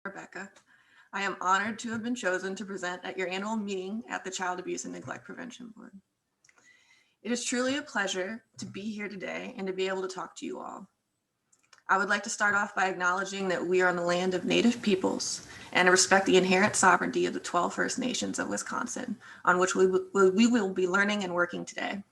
Rebecca. I am honored to have been chosen to present at your annual meeting at the Child Abuse and Neglect Prevention Board. It is truly a pleasure to be here today and to be able to talk to you all. I would like to start off by acknowledging that we are on the land of Native peoples and to respect the inherent sovereignty of the 12 First Nations of Wisconsin, on which we will be learning and working today.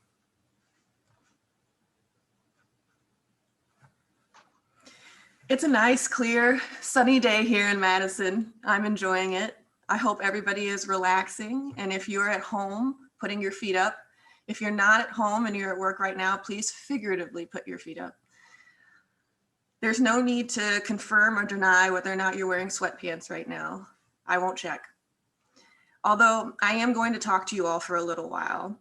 It's a nice, clear, sunny day here in Madison. I'm enjoying it. I hope everybody is relaxing. And if you're at home, putting your feet up. If you're not at home and you're at work right now, please figuratively put your feet up. There's no need to confirm or deny whether or not you're wearing sweatpants right now. I won't check. Although I am going to talk to you all for a little while.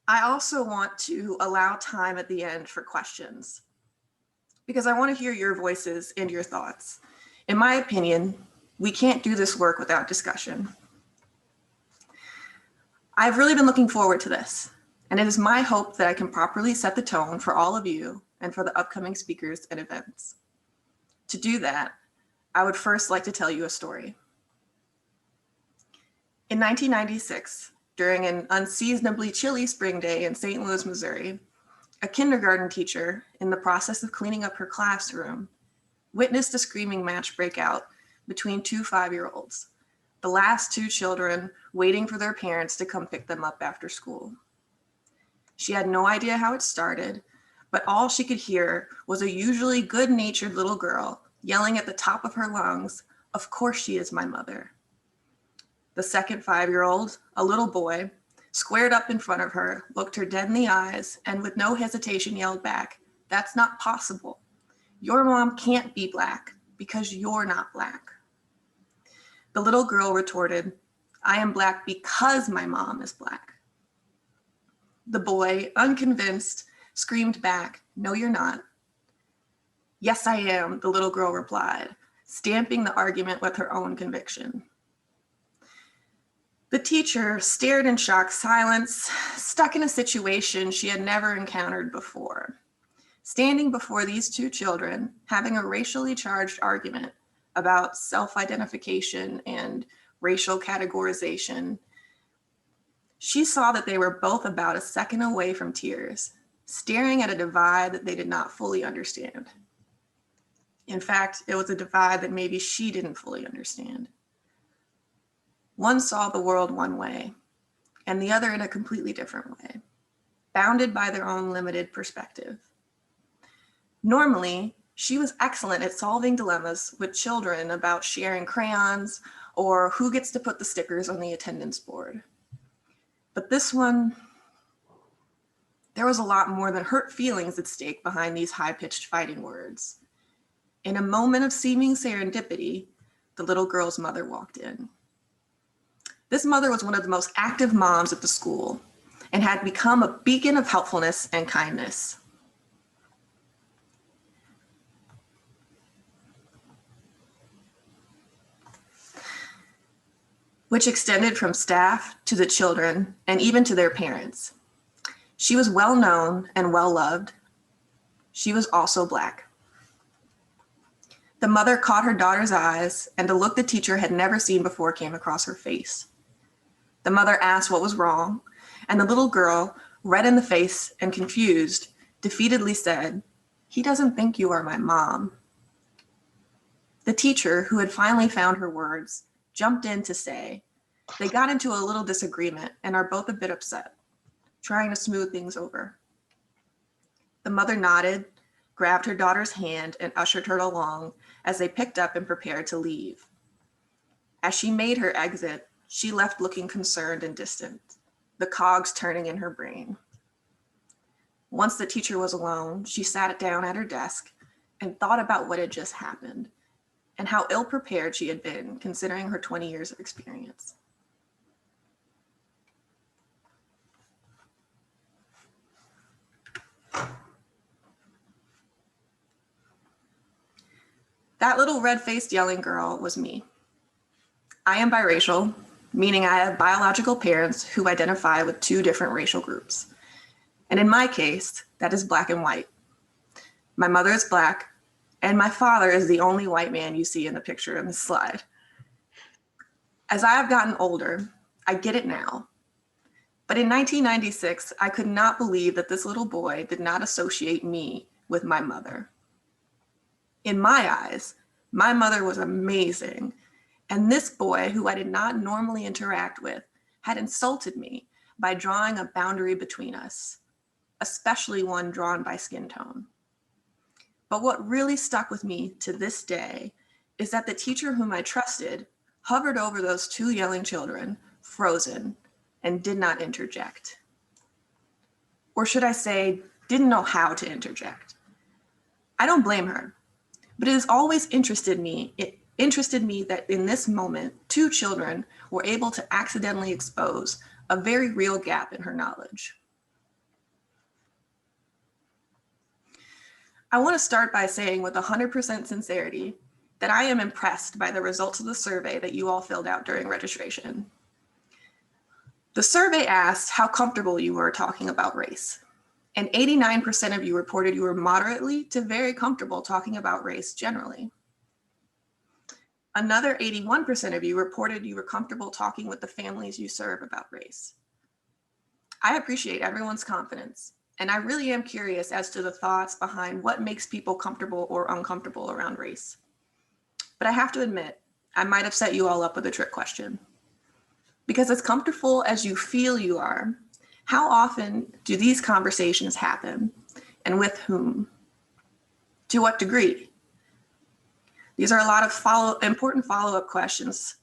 I also want to allow time at the end for questions, because I want to hear your voices and your thoughts. In my opinion, we can't do this work without discussion. I've really been looking forward to this, and it is my hope that I can properly set the tone for all of you and for the upcoming speakers and events. To do that, I would first like to tell you a story. In 1996, during an unseasonably chilly spring day in St. Louis, Missouri, a kindergarten teacher, in the process of cleaning up her classroom, witnessed a screaming match break out between two 5-year-olds, the last two children waiting for their parents to come pick them up after school. She had no idea how it started, but all she could hear was a usually good-natured little girl yelling at the top of her lungs, "Of course she is my mother." The second 5-year-old, a little boy, squared up in front of her, looked her dead in the eyes, and with no hesitation yelled back, "That's not possible. Your mom can't be Black because you're not Black." The little girl retorted, "I am Black because my mom is Black." The boy, unconvinced, screamed back, "No, you're not." "Yes, I am," the little girl replied, stamping the argument with her own conviction. The teacher stared in shocked silence, stuck in a situation she had never encountered before. Standing before these two children, having a racially charged argument about self-identification and racial categorization, she saw that they were both about a second away from tears, staring at a divide that they did not fully understand. In fact, it was a divide that maybe she didn't fully understand. One saw the world one way, and the other in a completely different way, bounded by their own limited perspective. Normally, she was excellent at solving dilemmas with children about sharing crayons or who gets to put the stickers on the attendance board. But this one, there was a lot more than hurt feelings at stake behind these high-pitched fighting words. In a moment of seeming serendipity, the little girl's mother walked in. This mother was one of the most active moms at the school and had become a beacon of helpfulness and kindness. Which extended from staff to the children and even to their parents. She was well known and well loved. She was also Black. The mother caught her daughter's eyes, and a look the teacher had never seen before came across her face. The mother asked what was wrong, and the little girl, red in the face and confused, defeatedly said, "He doesn't think you are my mom." The teacher, who had finally found her words, jumped in to say, "They got into a little disagreement and are both a bit upset, trying to smooth things over." The mother nodded, grabbed her daughter's hand, and ushered her along as they picked up and prepared to leave. As she made her exit, she left looking concerned and distant, the cogs turning in her brain. Once the teacher was alone, she sat down at her desk and thought about what had just happened and how ill-prepared she had been considering her 20 years of experience. That little red-faced yelling girl was me. I am biracial, meaning I have biological parents who identify with two different racial groups. And in my case, that is Black and white. My mother is Black And my father is the only white man you see in the picture in this slide. As I have gotten older, I get it now. But in 1996, I could not believe that this little boy did not associate me with my mother. In my eyes, my mother was amazing, and this boy, who I did not normally interact with, had insulted me by drawing a boundary between us, especially one drawn by skin tone. But what really stuck with me to this day is that the teacher whom I trusted hovered over those two yelling children, frozen, and did not interject. Or should I say, didn't know how to interject. I don't blame her, but it has always interested me that in this moment, two children were able to accidentally expose a very real gap in her knowledge. I want to start by saying with 100% sincerity that I am impressed by the results of the survey that you all filled out during registration. The survey asked how comfortable you were talking about race, and 89% of you reported you were moderately to very comfortable talking about race generally. Another 81% of you reported you were comfortable talking with the families you serve about race. I appreciate everyone's confidence, and I really am curious as to the thoughts behind what makes people comfortable or uncomfortable around race. But I have to admit, I might have set you all up with a trick question. Because as comfortable as you feel you are, how often do these conversations happen, and with whom? To what degree? These are a lot of important follow-up questions,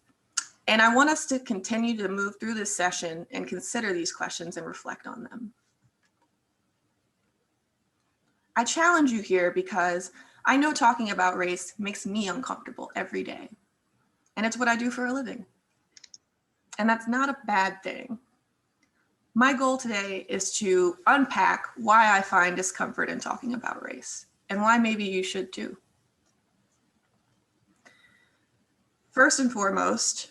and I want us to continue to move through this session and consider these questions and reflect on them. I challenge you here because I know talking about race makes me uncomfortable every day, and it's what I do for a living. And that's not a bad thing. My goal today is to unpack why I find discomfort in talking about race and why maybe you should too. First and foremost,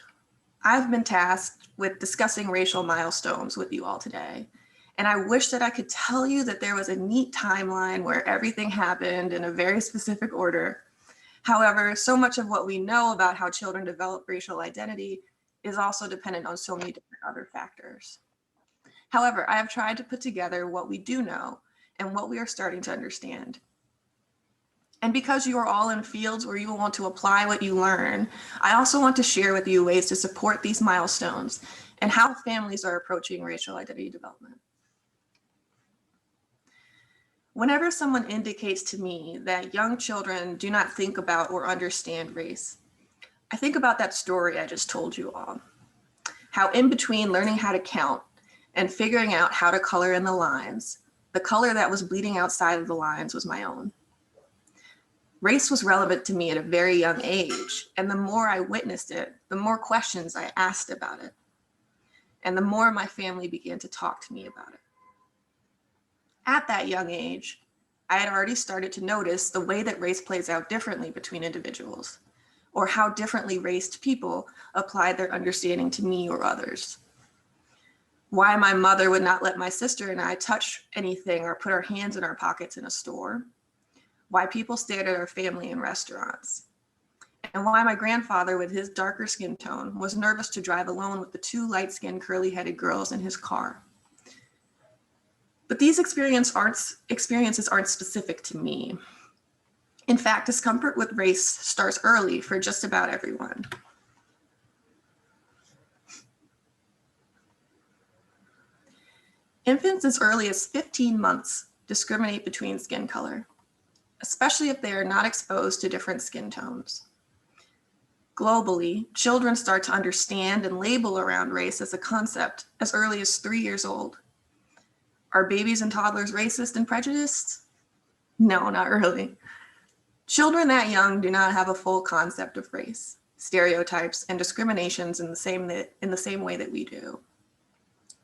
I've been tasked with discussing racial milestones with you all today. And I wish that I could tell you that there was a neat timeline where everything happened in a very specific order. However, so much of what we know about how children develop racial identity is also dependent on so many different other factors. However, I have tried to put together what we do know and what we are starting to understand. And because you are all in fields where you will want to apply what you learn, I also want to share with you ways to support these milestones and how families are approaching racial identity development. Whenever someone indicates to me that young children do not think about or understand race, I think about that story I just told you all. How in between learning how to count and figuring out how to color in the lines, the color that was bleeding outside of the lines was my own. Race was relevant to me at a very young age, and the more I witnessed it, the more questions I asked about it, and the more my family began to talk to me about it. At that young age, I had already started to notice the way that race plays out differently between individuals, or how differently raced people applied their understanding to me or others. Why my mother would not let my sister and I touch anything or put our hands in our pockets in a store. Why people stared at our family in restaurants. And why my grandfather, with his darker skin tone, was nervous to drive alone with the two light-skinned, curly-headed girls in his car. But these experiences aren't specific to me. In fact, discomfort with race starts early for just about everyone. Infants as early as 15 months discriminate between skin color, especially if they are not exposed to different skin tones. Globally, children start to understand and label around race as a concept as early as 3 years old. Are babies and toddlers racist and prejudiced? No, not really. Children that young do not have a full concept of race, stereotypes, and discriminations in the same way that we do.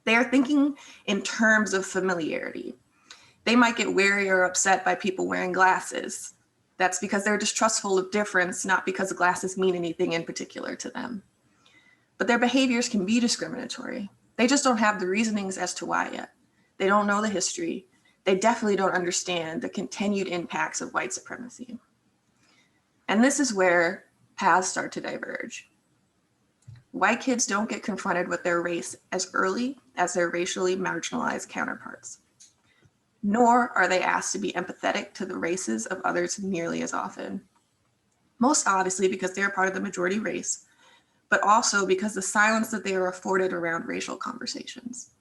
They are thinking in terms of familiarity. They might get wary or upset by people wearing glasses. That's because they're distrustful of difference, not because glasses mean anything in particular to them. But their behaviors can be discriminatory. They just don't have the reasonings as to why yet. They don't know the history. They definitely don't understand the continued impacts of white supremacy. And this is where paths start to diverge. White kids don't get confronted with their race as early as their racially marginalized counterparts, nor are they asked to be empathetic to the races of others nearly as often. Most obviously because they're part of the majority race, but also because the silence that they are afforded around racial conversations.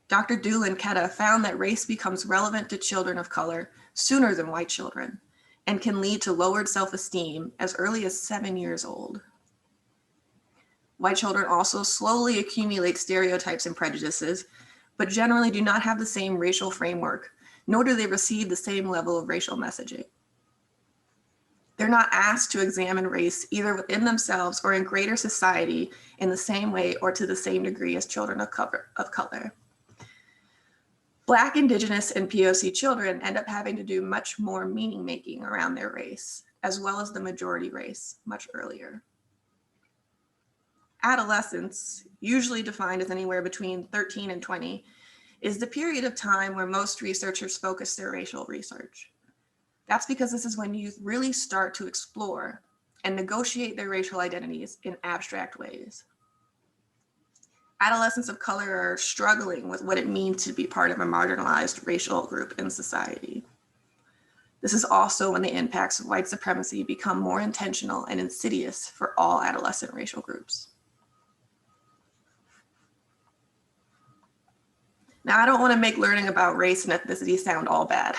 Dr. Doolin Ketta found that race becomes relevant to children of color sooner than white children and can lead to lowered self-esteem as early as 7 years old. White children also slowly accumulate stereotypes and prejudices, but generally do not have the same racial framework, nor do they receive the same level of racial messaging. They're not asked to examine race either within themselves or in greater society in the same way or to the same degree as children of color. Black, Indigenous, and POC children end up having to do much more meaning making around their race, as well as the majority race, much earlier. Adolescence, usually defined as anywhere between 13 and 20, is the period of time where most researchers focus their racial research. That's because this is when youth really start to explore and negotiate their racial identities in abstract ways. Adolescents of color are struggling with what it means to be part of a marginalized racial group in society. This is also when the impacts of white supremacy become more intentional and insidious for all adolescent racial groups. Now, I don't want to make learning about race and ethnicity sound all bad.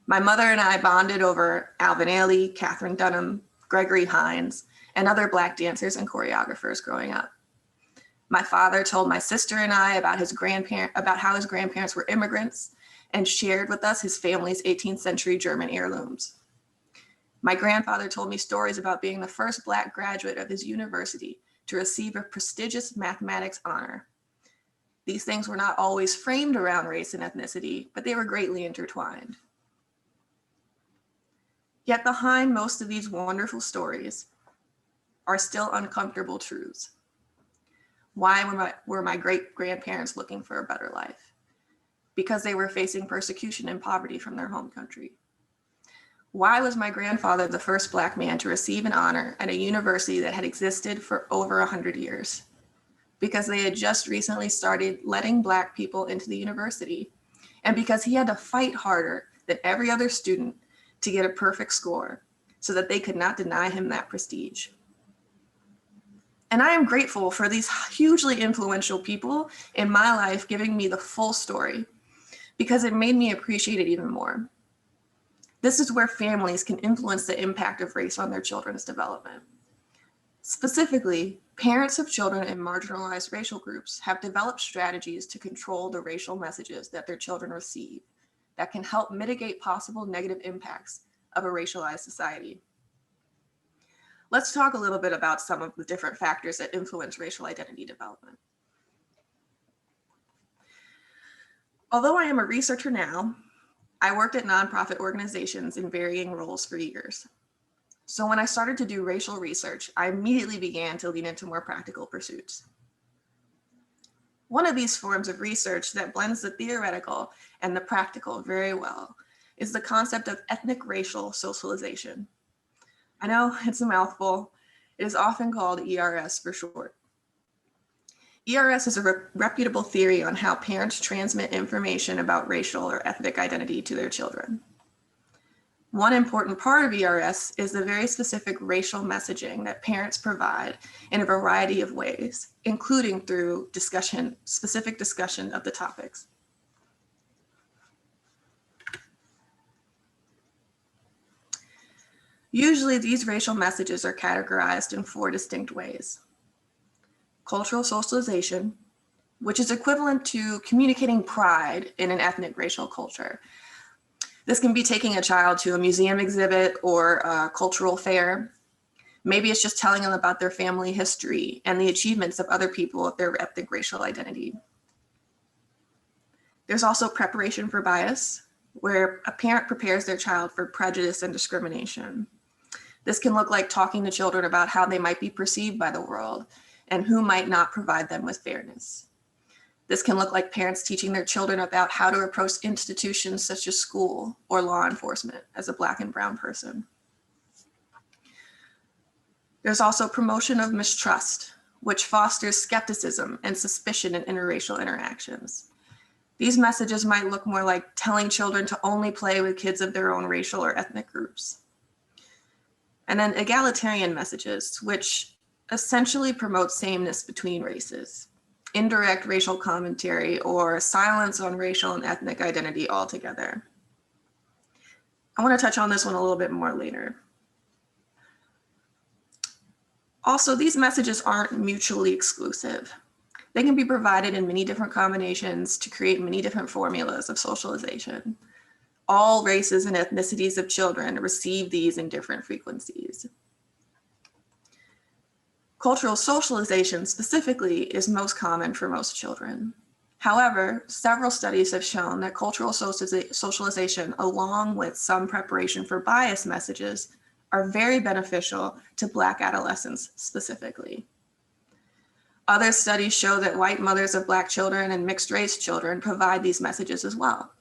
My mother and I bonded over Alvin Ailey, Katherine Dunham, Gregory Hines, and other Black dancers and choreographers growing up. My father told my sister and I about how his grandparents were immigrants and shared with us his family's 18th century German heirlooms. My grandfather told me stories about being the first Black graduate of his university to receive a prestigious mathematics honor. These things were not always framed around race and ethnicity, but they were greatly intertwined. Yet behind most of these wonderful stories are still uncomfortable truths. Why were my great-grandparents looking for a better life? Because they were facing persecution and poverty from their home country. Why was my grandfather the first Black man to receive an honor at a university that had existed for over 100 years? Because they had just recently started letting Black people into the university, and because he had to fight harder than every other student to get a perfect score so that they could not deny him that prestige. And I am grateful for these hugely influential people in my life giving me the full story, because it made me appreciate it even more. This is where families can influence the impact of race on their children's development. Specifically, parents of children in marginalized racial groups have developed strategies to control the racial messages that their children receive that can help mitigate possible negative impacts of a racialized society. Let's talk a little bit about some of the different factors that influence racial identity development. Although I am a researcher now, I worked at nonprofit organizations in varying roles for years. So when I started to do racial research, I immediately began to lean into more practical pursuits. One of these forms of research that blends the theoretical and the practical very well is the concept of ethnic racial socialization. I know it's a mouthful. It is often called ERS for short. ERS is a reputable theory on how parents transmit information about racial or ethnic identity to their children. One important part of ERS is the very specific racial messaging that parents provide in a variety of ways, including through specific discussion of the topics. Usually these racial messages are categorized in 4 distinct ways. Cultural socialization, which is equivalent to communicating pride in an ethnic racial culture. This can be taking a child to a museum exhibit or a cultural fair. Maybe it's just telling them about their family history and the achievements of other people of their ethnic racial identity. There's also preparation for bias, where a parent prepares their child for prejudice and discrimination. This can look like talking to children about how they might be perceived by the world and who might not provide them with fairness. This can look like parents teaching their children about how to approach institutions such as school or law enforcement as a Black and brown person. There's also promotion of mistrust, which fosters skepticism and suspicion in interracial interactions. These messages might look more like telling children to only play with kids of their own racial or ethnic groups. And then egalitarian messages, which essentially promote sameness between races, indirect racial commentary, or silence on racial and ethnic identity altogether. I want to touch on this one a little bit more later. Also, these messages aren't mutually exclusive. They can be provided in many different combinations to create many different formulas of socialization. All races and ethnicities of children receive these in different frequencies. Cultural socialization specifically is most common for most children. However, several studies have shown that cultural socialization, along with some preparation for bias messages, are very beneficial to Black adolescents specifically. Other studies show that white mothers of Black children and mixed race children provide these messages as well.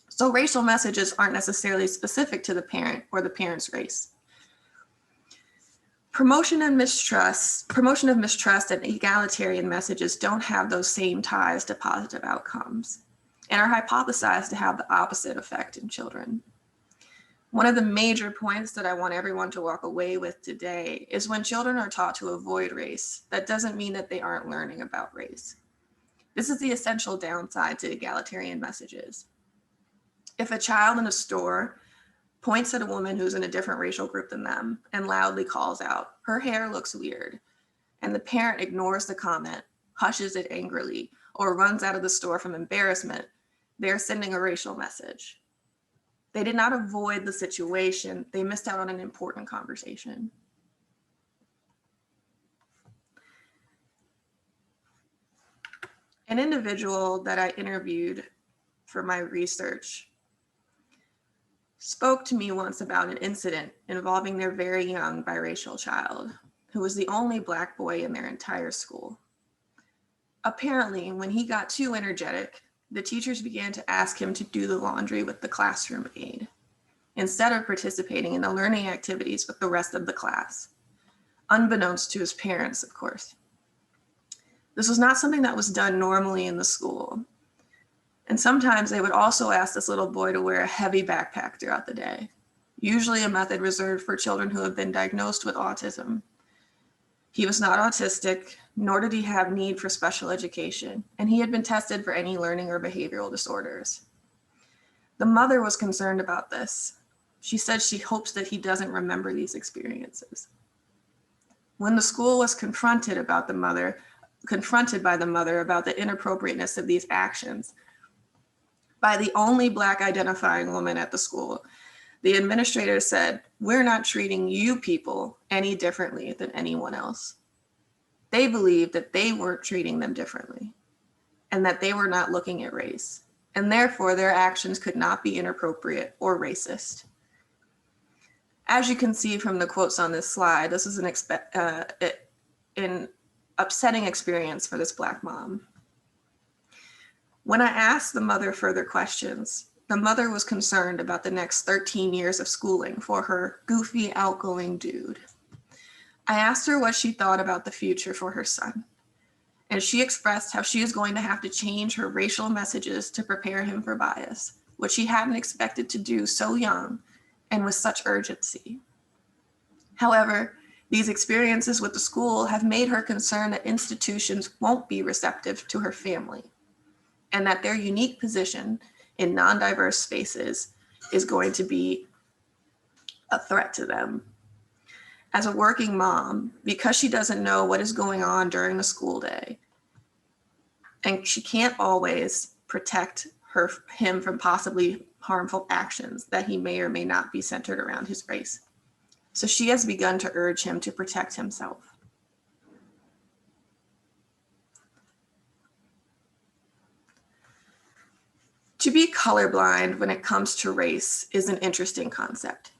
So racial messages aren't necessarily specific to the parent or the parent's race. Promotion of mistrust and egalitarian messages don't have those same ties to positive outcomes and are hypothesized to have the opposite effect in children. One of the major points that I want everyone to walk away with today is when children are taught to avoid race, that doesn't mean that they aren't learning about race. This is the essential downside to egalitarian messages. If a child in a store points at a woman who's in a different racial group than them and loudly calls out, "Her hair looks weird," and the parent ignores the comment, hushes it angrily, or runs out of the store from embarrassment, they're sending a racial message. They did not avoid the situation, they missed out on an important conversation. An individual that I interviewed for my research spoke to me once about an incident involving their very young biracial child, who was the only Black boy in their entire school. Apparently, when he got too energetic, the teachers began to ask him to do the laundry with the classroom aide, instead of participating in the learning activities with the rest of the class, unbeknownst to his parents, of course. This was not something that was done normally in the school. And sometimes they would also ask this little boy to wear a heavy backpack throughout the day, usually a method reserved for children who have been diagnosed with autism. He was not autistic, nor did he have need for special education, and he had been tested for any learning or behavioral disorders. The mother was concerned about this. She said she hopes that he doesn't remember these experiences. When the school was confronted by the mother about the inappropriateness of these actions, by the only Black identifying woman at the school, the administrator said, "We're not treating you people any differently than anyone else." They believed that they weren't treating them differently and that they were not looking at race, and therefore their actions could not be inappropriate or racist. As you can see from the quotes on this slide, this is an upsetting experience for this Black mom. When I asked the mother further questions, the mother was concerned about the next 13 years of schooling for her goofy, outgoing dude. I asked her what she thought about the future for her son, and she expressed how she is going to have to change her racial messages to prepare him for bias, which she hadn't expected to do so young and with such urgency. However, these experiences with the school have made her concerned that institutions won't be receptive to her family, and that their unique position in non-diverse spaces is going to be a threat to them. As a working mom, because she doesn't know what is going on during the school day, and she can't always protect him from possibly harmful actions that he may or may not be centered around his race. So she has begun to urge him to protect himself. To be colorblind when it comes to race is an interesting concept.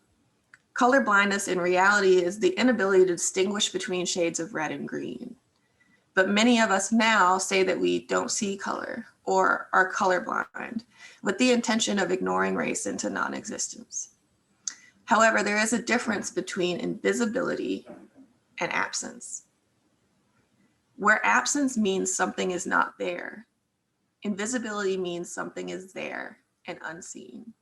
Colorblindness in reality is the inability to distinguish between shades of red and green. But many of us now say that we don't see color or are colorblind with the intention of ignoring race into non-existence. However, there is a difference between invisibility and absence. Where absence means something is not there, invisibility means something is there and unseen.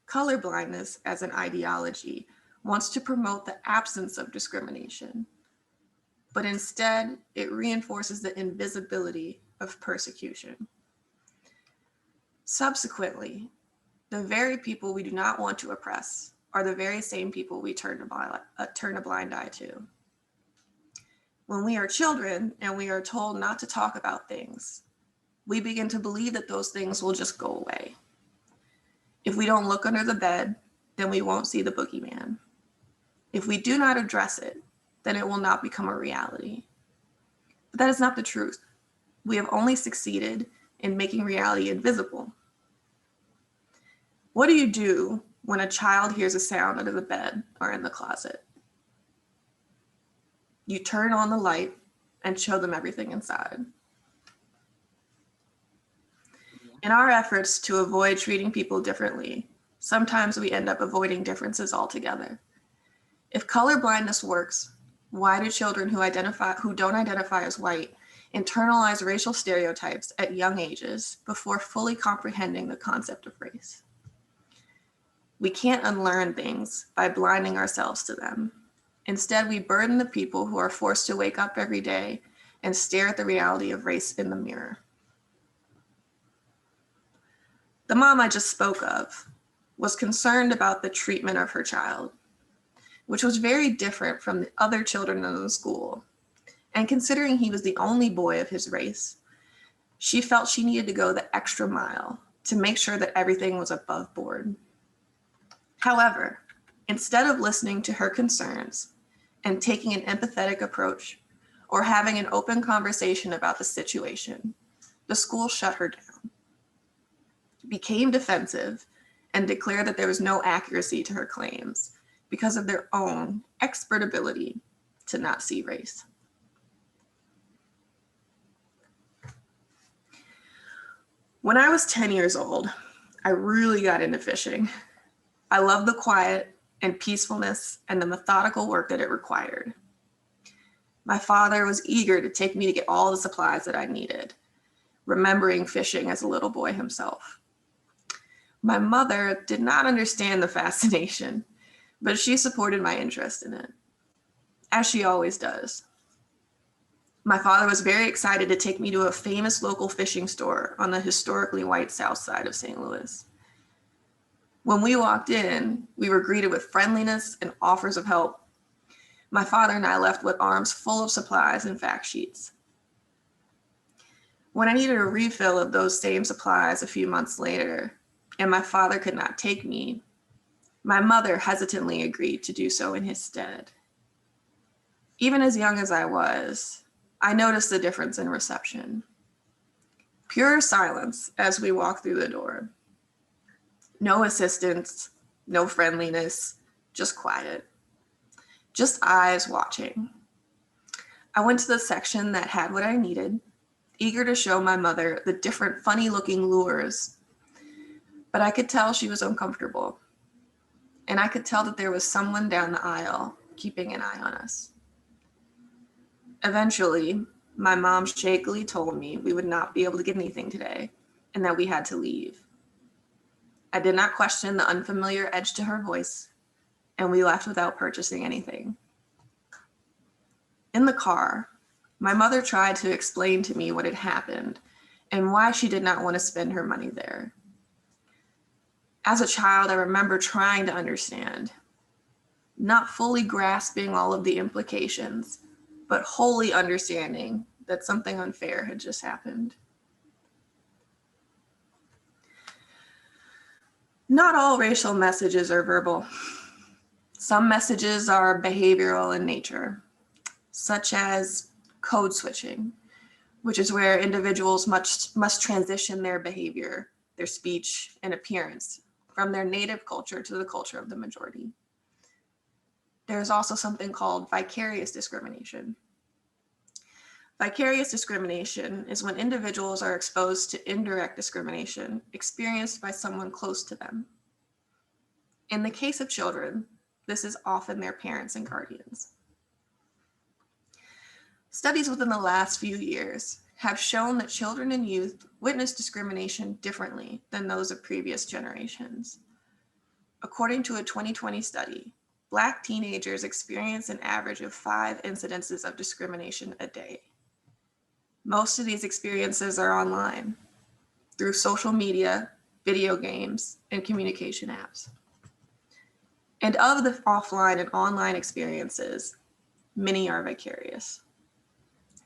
Colorblindness as an ideology wants to promote the absence of discrimination, but instead it reinforces the invisibility of persecution. Subsequently, the very people we do not want to oppress are the very same people we turn a blind eye to. When we are children and we are told not to talk about things, we begin to believe that those things will just go away. If we don't look under the bed, then we won't see the boogeyman. If we do not address it, then it will not become a reality. But that is not the truth. We have only succeeded in making reality invisible. What do you do when a child hears a sound under the bed or in the closet? You turn on the light and show them everything inside. In our efforts to avoid treating people differently, sometimes we end up avoiding differences altogether. If colorblindness works, why do children who don't identify as white internalize racial stereotypes at young ages before fully comprehending the concept of race? We can't unlearn things by blinding ourselves to them. Instead, we burden the people who are forced to wake up every day and stare at the reality of race in the mirror. The mom I just spoke of was concerned about the treatment of her child, which was very different from the other children in the school. And considering he was the only boy of his race, she felt she needed to go the extra mile to make sure that everything was above board. However, instead of listening to her concerns and taking an empathetic approach or having an open conversation about the situation, the school shut her down, became defensive, and declared that there was no accuracy to her claims because of their own expert ability to not see race. When I was 10 years old, I really got into fishing. I loved the quiet and peacefulness and the methodical work that it required. My father was eager to take me to get all the supplies that I needed, remembering fishing as a little boy himself. My mother did not understand the fascination, but she supported my interest in it, as she always does. My father was very excited to take me to a famous local fishing store on the historically white south side of St. Louis. When we walked in, we were greeted with friendliness and offers of help. My father and I left with arms full of supplies and fact sheets. When I needed a refill of those same supplies a few months later, and my father could not take me, my mother hesitantly agreed to do so in his stead. Even as young as I was, I noticed the difference in reception. Pure silence as we walked through the door. No assistance, no friendliness, just quiet. Just eyes watching. I went to the section that had what I needed, eager to show my mother the different funny-looking lures, but I could tell she was uncomfortable, and I could tell that there was someone down the aisle keeping an eye on us. Eventually, my mom shakily told me we would not be able to get anything today and that we had to leave. I did not question the unfamiliar edge to her voice, and we left without purchasing anything. In the car, my mother tried to explain to me what had happened and why she did not want to spend her money there. As a child, I remember trying to understand, not fully grasping all of the implications, but wholly understanding that something unfair had just happened. Not all racial messages are verbal. Some messages are behavioral in nature, such as code switching, which is where individuals must transition their behavior, their speech, and appearance from their native culture to the culture of the majority. There's also something called vicarious discrimination. Vicarious discrimination is when individuals are exposed to indirect discrimination experienced by someone close to them. In the case of children, this is often their parents and guardians. Studies within the last few years have shown that children and youth witness discrimination differently than those of previous generations. According to a 2020 study, Black teenagers experience an average of 5 incidences of discrimination a day. Most of these experiences are online, through social media, video games, and communication apps. And of the offline and online experiences, many are vicarious,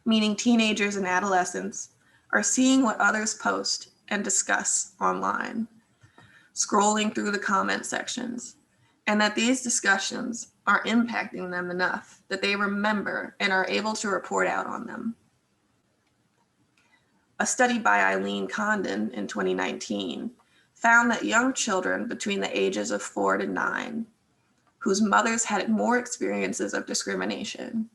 meaning teenagers and adolescents are seeing what others post and discuss online, scrolling through the comment sections, and that these discussions are impacting them enough that they remember and are able to report out on them. A study by Eileen Condon in 2019 found that young children between the ages of 4 to 9, whose mothers had more experiences of discrimination,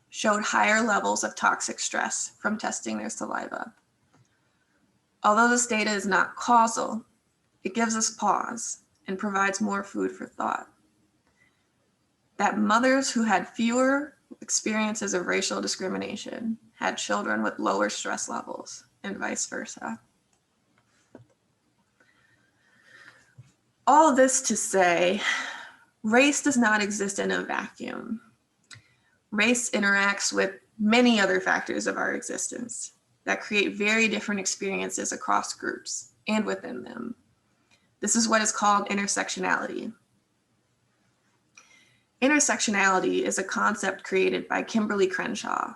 showed higher levels of toxic stress from testing their saliva. Although this data is not causal, it gives us pause and provides more food for thought. That mothers who had fewer experiences of racial discrimination had children with lower stress levels, and vice versa. All this to say, race does not exist in a vacuum. Race interacts with many other factors of our existence that create very different experiences across groups and within them. This is what is called intersectionality. Intersectionality is a concept created by Kimberly Crenshaw,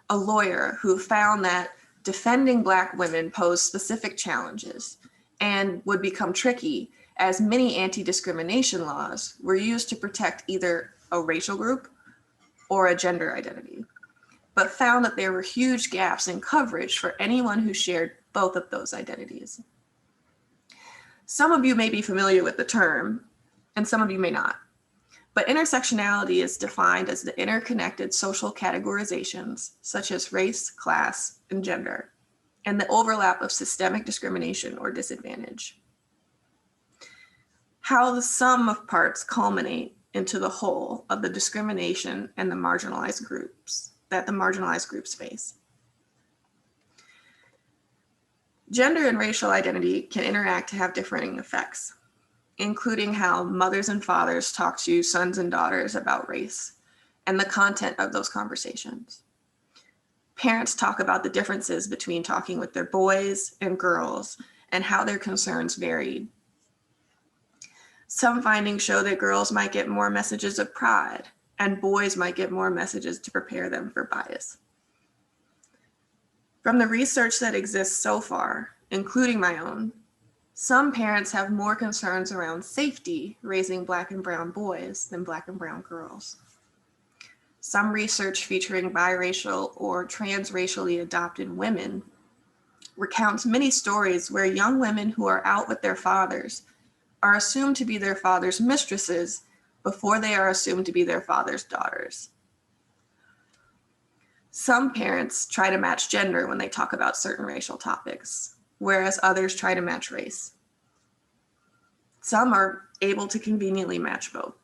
a lawyer who found that defending Black women posed specific challenges and would become tricky as many anti-discrimination laws were used to protect either a racial group or a gender identity, but found that there were huge gaps in coverage for anyone who shared both of those identities. Some of you may be familiar with the term, and some of you may not. But intersectionality is defined as the interconnected social categorizations, such as race, class, and gender, and the overlap of systemic discrimination or disadvantage. How the sum of parts culminate into the whole of the discrimination and the marginalized groups that the marginalized groups face. Gender and racial identity can interact to have differing effects, including how mothers and fathers talk to sons and daughters about race and the content of those conversations. Parents talk about the differences between talking with their boys and girls and how their concerns varied. Some findings show that girls might get more messages of pride and boys might get more messages to prepare them for bias. From the research that exists so far, including my own, some parents have more concerns around safety raising Black and brown boys than Black and brown girls. Some research featuring biracial or transracially adopted women recounts many stories where young women who are out with their fathers are assumed to be their father's mistresses before they are assumed to be their father's daughters. Some parents try to match gender when they talk about certain racial topics, whereas others try to match race. Some are able to conveniently match both.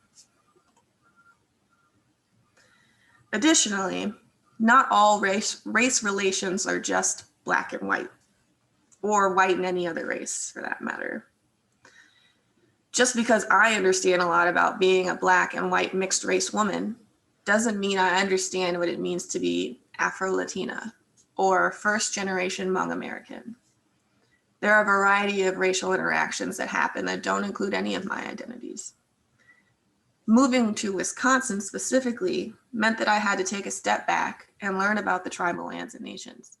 Additionally, not all race relations are just Black and white, or white and any other race for that matter. Just because I understand a lot about being a Black and white mixed race woman doesn't mean I understand what it means to be Afro-Latina or first generation Hmong American. There are a variety of racial interactions that happen that don't include any of my identities. Moving to Wisconsin specifically meant that I had to take a step back and learn about the tribal lands and nations.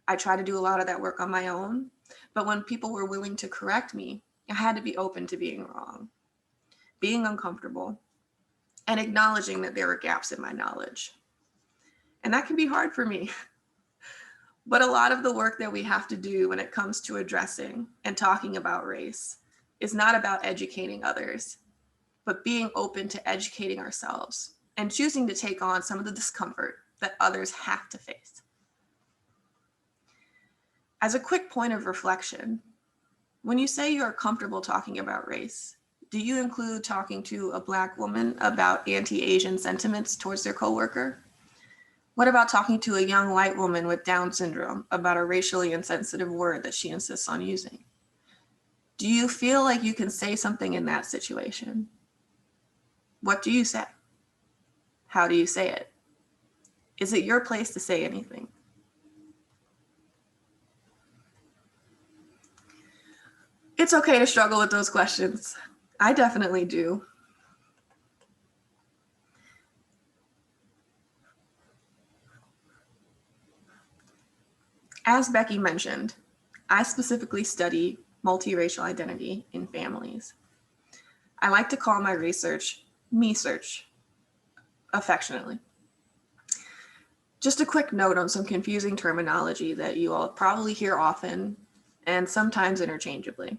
I tried to do a lot of that work on my own, but when people were willing to correct me, I had to be open to being wrong, being uncomfortable, and acknowledging that there were gaps in my knowledge. And that can be hard for me. But a lot of the work that we have to do when it comes to addressing and talking about race is not about educating others, but being open to educating ourselves and choosing to take on some of the discomfort that others have to face. As a quick point of reflection, when you say you're comfortable talking about race, do you include talking to a Black woman about anti-Asian sentiments towards their coworker? What about talking to a young white woman with Down syndrome about a racially insensitive word that she insists on using? Do you feel like you can say something in that situation? What do you say? How do you say it? Is it your place to say anything? It's okay to struggle with those questions. I definitely do. As Becky mentioned, I specifically study multiracial identity in families. I like to call my research me-search, affectionately. Just a quick note on some confusing terminology that you all probably hear often and sometimes interchangeably.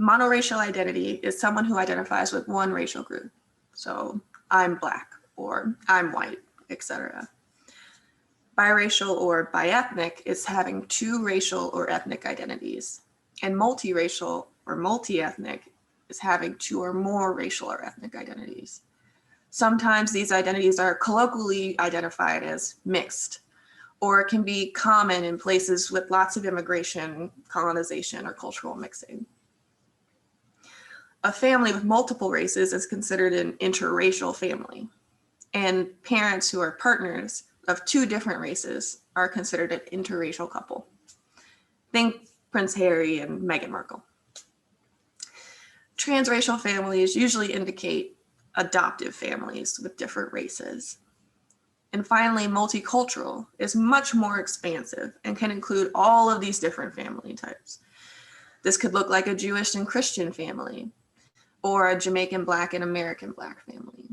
Monoracial identity is someone who identifies with one racial group. So I'm Black or I'm white, etc. Biracial or biethnic is having two racial or ethnic identities. And multiracial or multiethnic is having two or more racial or ethnic identities. Sometimes these identities are colloquially identified as mixed, or it can be common in places with lots of immigration, colonization, or cultural mixing. A family with multiple races is considered an interracial family, and parents who are partners of two different races are considered an interracial couple. Think Prince Harry and Meghan Markle. Transracial families usually indicate adoptive families with different races. And finally, multicultural is much more expansive and can include all of these different family types. This could look like a Jewish and Christian family, or a Jamaican Black and American Black family.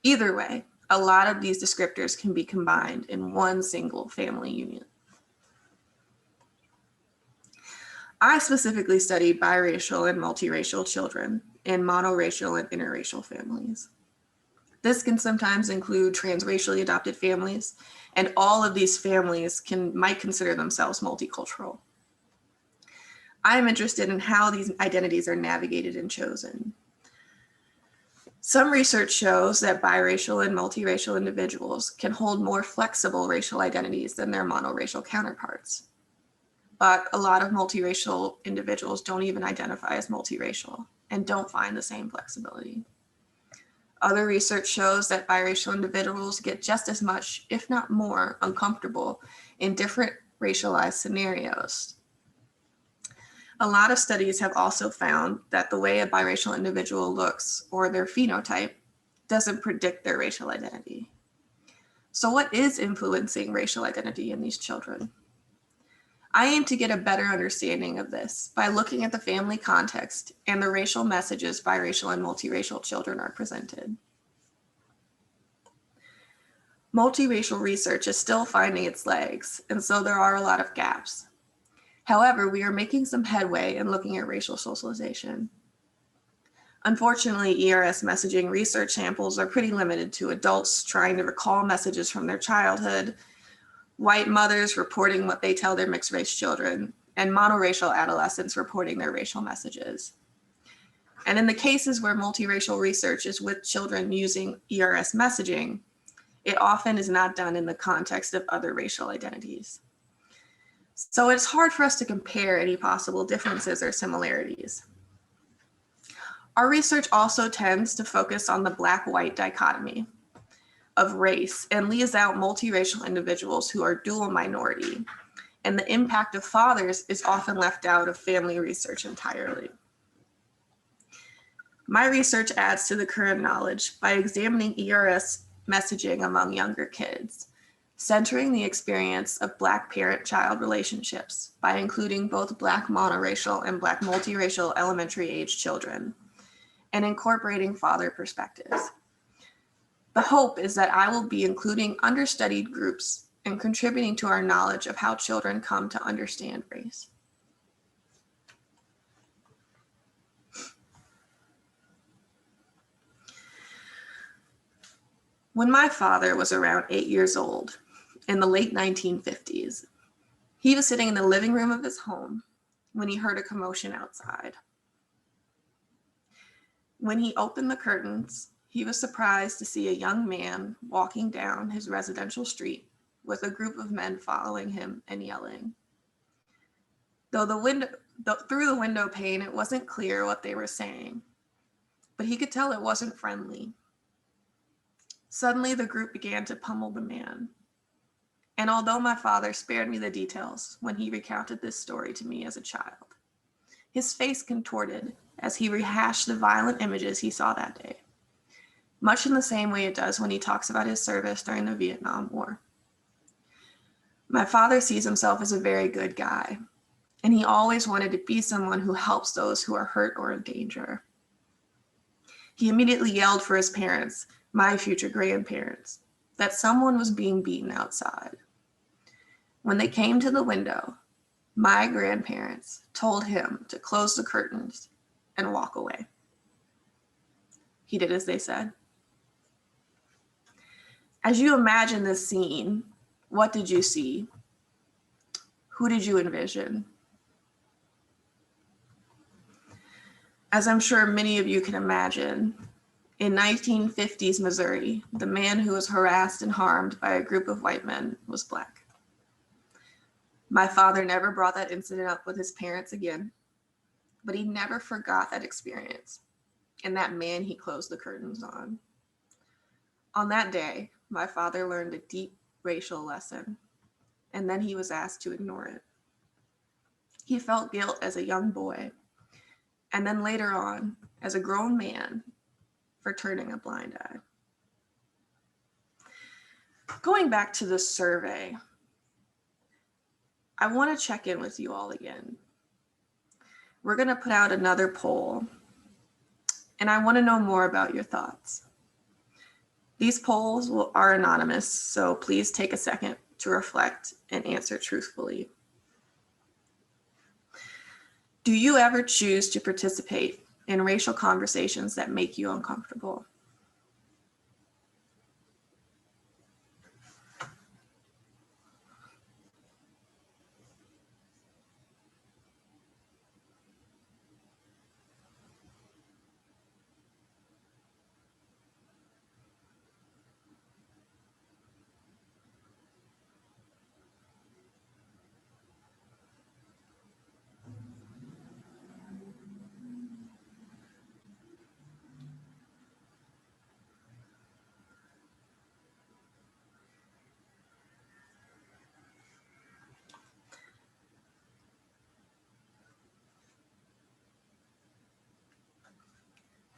Either way, a lot of these descriptors can be combined in one single family union. I specifically study biracial and multiracial children in monoracial and interracial families. This can sometimes include transracially adopted families, and all of these families might consider themselves multicultural. I'm interested in how these identities are navigated and chosen. Some research shows that biracial and multiracial individuals can hold more flexible racial identities than their monoracial counterparts. But a lot of multiracial individuals don't even identify as multiracial and don't find the same flexibility. Other research shows that biracial individuals get just as much, if not more, uncomfortable in different racialized scenarios. A lot of studies have also found that the way a biracial individual looks or their phenotype doesn't predict their racial identity. So what is influencing racial identity in these children? I aim to get a better understanding of this by looking at the family context and the racial messages biracial and multiracial children are presented. Multiracial research is still finding its legs, and so there are a lot of gaps. However, we are making some headway in looking at racial socialization. Unfortunately, ERS messaging research samples are pretty limited to adults trying to recall messages from their childhood, white mothers reporting what they tell their mixed race children, and monoracial adolescents reporting their racial messages. And in the cases where multiracial research is with children using ERS messaging, it often is not done in the context of other racial identities. So it's hard for us to compare any possible differences or similarities. Our research also tends to focus on the Black-white dichotomy of race and leaves out multiracial individuals who are dual minority, and the impact of fathers is often left out of family research entirely. My research adds to the current knowledge by examining ERS messaging among younger kids, centering the experience of Black parent-child relationships by including both Black monoracial and Black multiracial elementary age children, and incorporating father perspectives. The hope is that I will be including understudied groups and contributing to our knowledge of how children come to understand race. When my father was around 8 years old, in the late 1950s, he was sitting in the living room of his home when he heard a commotion outside. When he opened the curtains, he was surprised to see a young man walking down his residential street with a group of men following him and yelling. Through the window pane, it wasn't clear what they were saying, but he could tell it wasn't friendly. Suddenly, the group began to pummel the man. And although my father spared me the details when he recounted this story to me as a child, his face contorted as he rehashed the violent images he saw that day, much in the same way it does when he talks about his service during the Vietnam War. My father sees himself as a very good guy, and he always wanted to be someone who helps those who are hurt or in danger. He immediately yelled for his parents, my future grandparents, that someone was being beaten outside. When they came to the window, my grandparents told him to close the curtains and walk away. He did as they said. As you imagine this scene, what did you see? Who did you envision? As I'm sure many of you can imagine, in 1950s Missouri, the man who was harassed and harmed by a group of white men was Black. My father never brought that incident up with his parents again, but he never forgot that experience and that man he closed the curtains on. On that day, my father learned a deep racial lesson, and then he was asked to ignore it. He felt guilt as a young boy, and then later on, as a grown man, for turning a blind eye. Going back to the survey, I want to check in with you all again. We're going to put out another poll, and I want to know more about your thoughts. These polls are anonymous, so please take a second to reflect and answer truthfully. Do you ever choose to participate in racial conversations that make you uncomfortable?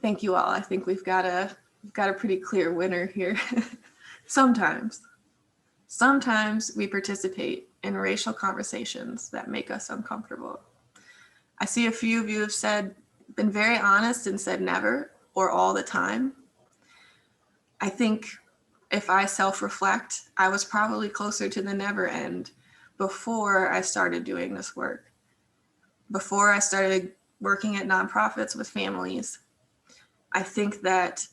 Thank you all. I think we've got a pretty clear winner here. Sometimes we participate in racial conversations that make us uncomfortable. I see a few of you have been very honest and said never or all the time. I think if I self-reflect, I was probably closer to the never end before I started doing this work, before I started working at nonprofits with families. I think that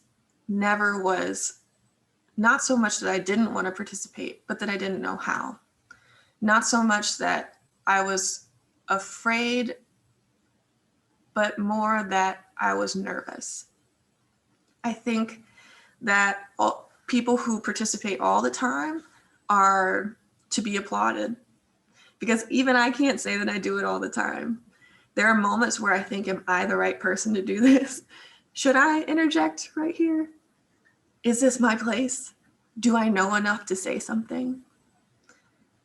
never was not so much that I didn't want to participate, but that I didn't know how. Not so much that I was afraid, but more that I was nervous. I think that people who participate all the time are to be applauded, because even I can't say that I do it all the time. There are moments where I think, am I the right person to do this? Should I interject right here? Is this my place? Do I know enough to say something?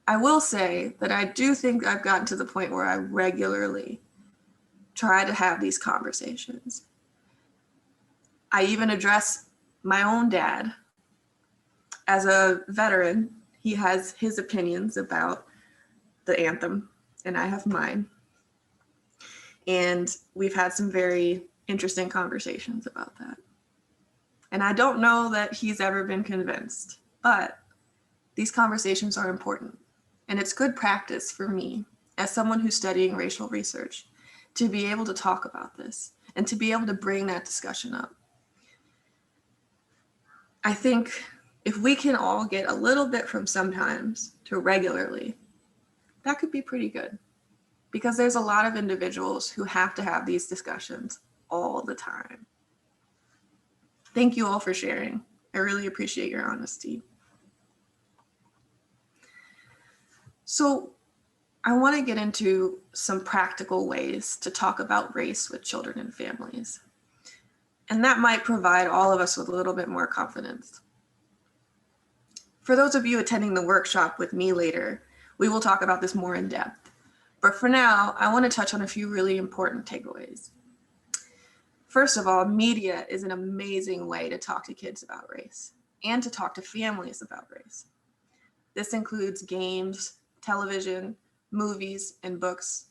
I will say that I do think I've gotten to the point where I regularly try to have these conversations. I even address my own dad. As a veteran, he has his opinions about the anthem, and I have mine. And we've had some very interesting conversations about that. And I don't know that he's ever been convinced, but these conversations are important. And it's good practice for me, as someone who's studying racial research, to be able to talk about this and to be able to bring that discussion up. I think if we can all get a little bit from sometimes to regularly, that could be pretty good. Because there's a lot of individuals who have to have these discussions all the time. Thank you all for sharing. I really appreciate your honesty. So I want to get into some practical ways to talk about race with children and families. And that might provide all of us with a little bit more confidence. For those of you attending the workshop with me later, we will talk about this more in depth. But for now, I want to touch on a few really important takeaways. First of all, media is an amazing way to talk to kids about race and to talk to families about race. This includes games, television, movies, and books.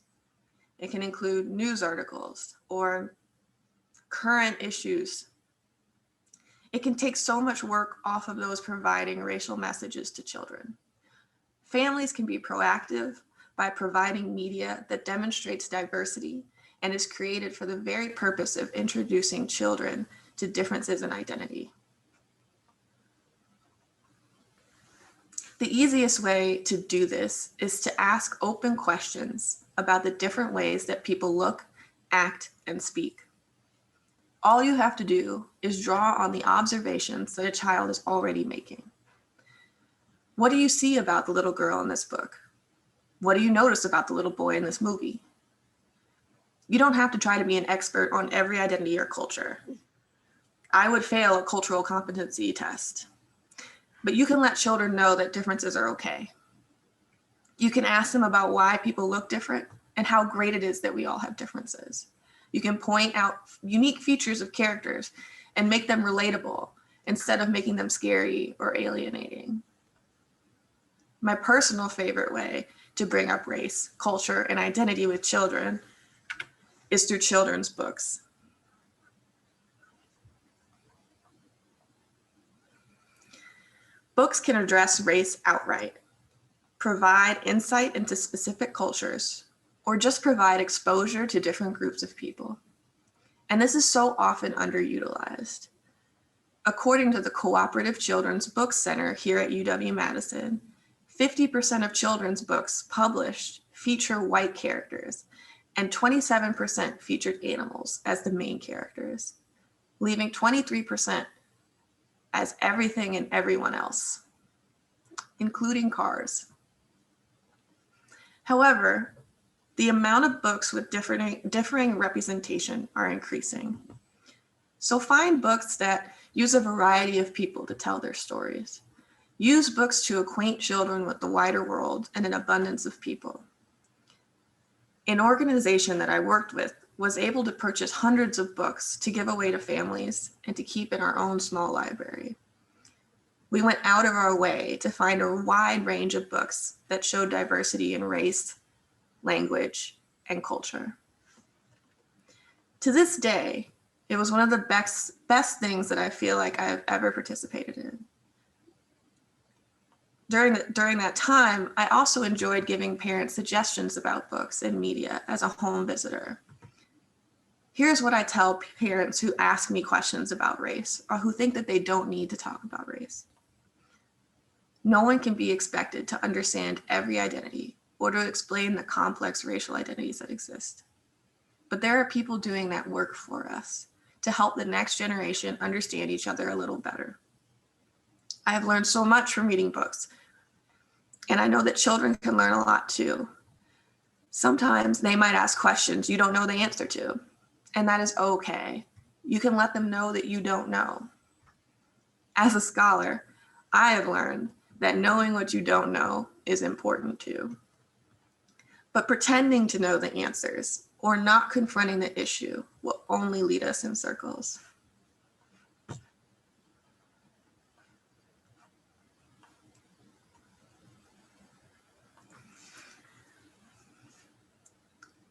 It can include news articles or current issues. It can take so much work off of those providing racial messages to children. Families can be proactive by providing media that demonstrates diversity and is created for the very purpose of introducing children to differences in identity. The easiest way to do this is to ask open questions about the different ways that people look, act, and speak. All you have to do is draw on the observations that a child is already making. What do you see about the little girl in this book? What do you notice about the little boy in this movie? You don't have to try to be an expert on every identity or culture. I would fail a cultural competency test. But you can let children know that differences are okay. You can ask them about why people look different and how great it is that we all have differences. You can point out unique features of characters and make them relatable instead of making them scary or alienating. My personal favorite way to bring up race, culture, and identity with children is through children's books. Books can address race outright, provide insight into specific cultures, or just provide exposure to different groups of people. And this is so often underutilized. According to the Cooperative Children's Book Center here at UW-Madison, 50% of children's books published feature white characters, and 27% featured animals as the main characters, leaving 23% as everything and everyone else, including cars. However, the amount of books with differing representation are increasing. So find books that use a variety of people to tell their stories. Use books to acquaint children with the wider world and an abundance of people. An organization that I worked with was able to purchase hundreds of books to give away to families and to keep in our own small library. We went out of our way to find a wide range of books that showed diversity in race, language, and culture. To this day, it was one of the best things that I feel like I have ever participated in. During that time, I also enjoyed giving parents suggestions about books and media as a home visitor. Here's what I tell parents who ask me questions about race or who think that they don't need to talk about race. No one can be expected to understand every identity or to explain the complex racial identities that exist. But there are people doing that work for us to help the next generation understand each other a little better. I have learned so much from reading books, and I know that children can learn a lot too. Sometimes they might ask questions you don't know the answer to, and that is okay. You can let them know that you don't know. As a scholar, I have learned that knowing what you don't know is important too. But pretending to know the answers or not confronting the issue will only lead us in circles.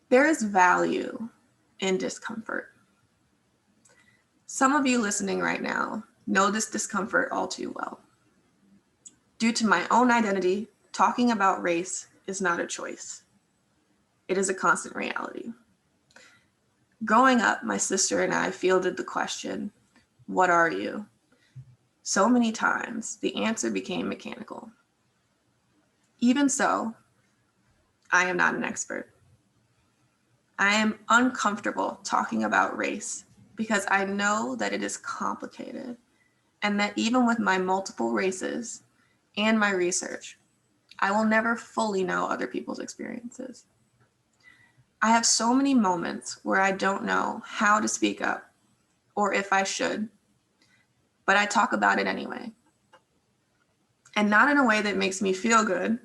There is value in discomfort. Some of you listening right now know this discomfort all too well. Due to my own identity, talking about race is not a choice. It is a constant reality. Growing up, my sister and I fielded the question, "What are you?" So many times, the answer became mechanical. Even so, I am not an expert. I am uncomfortable talking about race because I know that it is complicated and that even with my multiple races and my research, I will never fully know other people's experiences. I have so many moments where I don't know how to speak up or if I should, but I talk about it anyway. And not in a way that makes me feel good,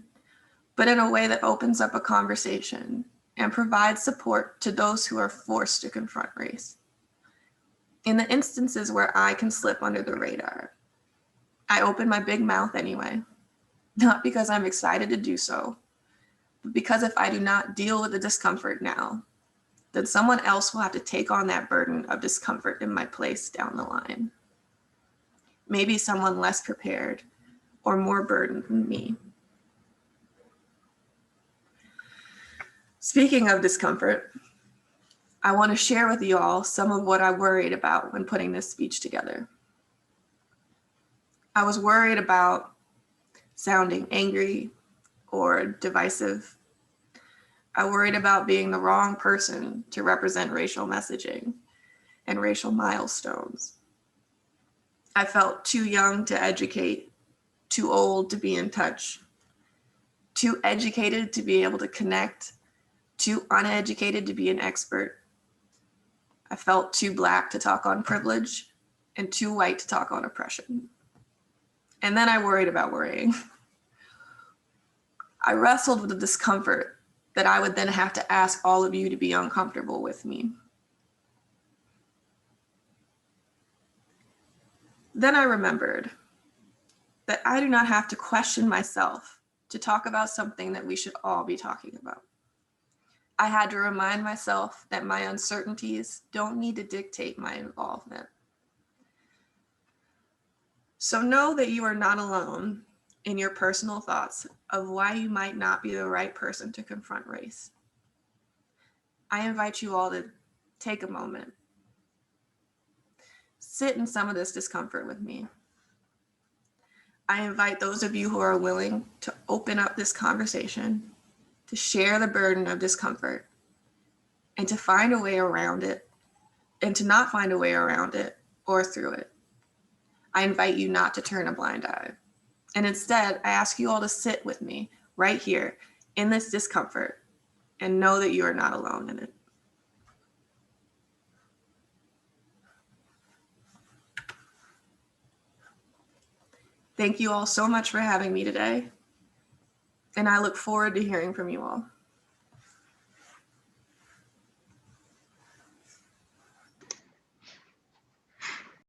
but in a way that opens up a conversation and provides support to those who are forced to confront race. In the instances where I can slip under the radar, I open my big mouth anyway, not because I'm excited to do so, but because if I do not deal with the discomfort now, then someone else will have to take on that burden of discomfort in my place down the line. Maybe someone less prepared or more burdened than me. Speaking of discomfort, I want to share with you all some of what I worried about when putting this speech together. I was worried about sounding angry or divisive. I worried about being the wrong person to represent racial messaging and racial milestones. I felt too young to educate, too old to be in touch, too educated to be able to connect, too uneducated to be an expert. I felt too Black to talk on privilege and too white to talk on oppression. And then I worried about worrying. I wrestled with the discomfort that I would then have to ask all of you to be uncomfortable with me. Then I remembered that I do not have to question myself to talk about something that we should all be talking about. I had to remind myself that my uncertainties don't need to dictate my involvement. So know that you are not alone in your personal thoughts of why you might not be the right person to confront race. I invite you all to take a moment, sit in some of this discomfort with me. I invite those of you who are willing to open up this conversation, to share the burden of discomfort, and to find a way around it, and to not find a way around it or through it. I invite you not to turn a blind eye. And instead, I ask you all to sit with me right here in this discomfort and know that you are not alone in it. Thank you all so much for having me today, and I look forward to hearing from you all.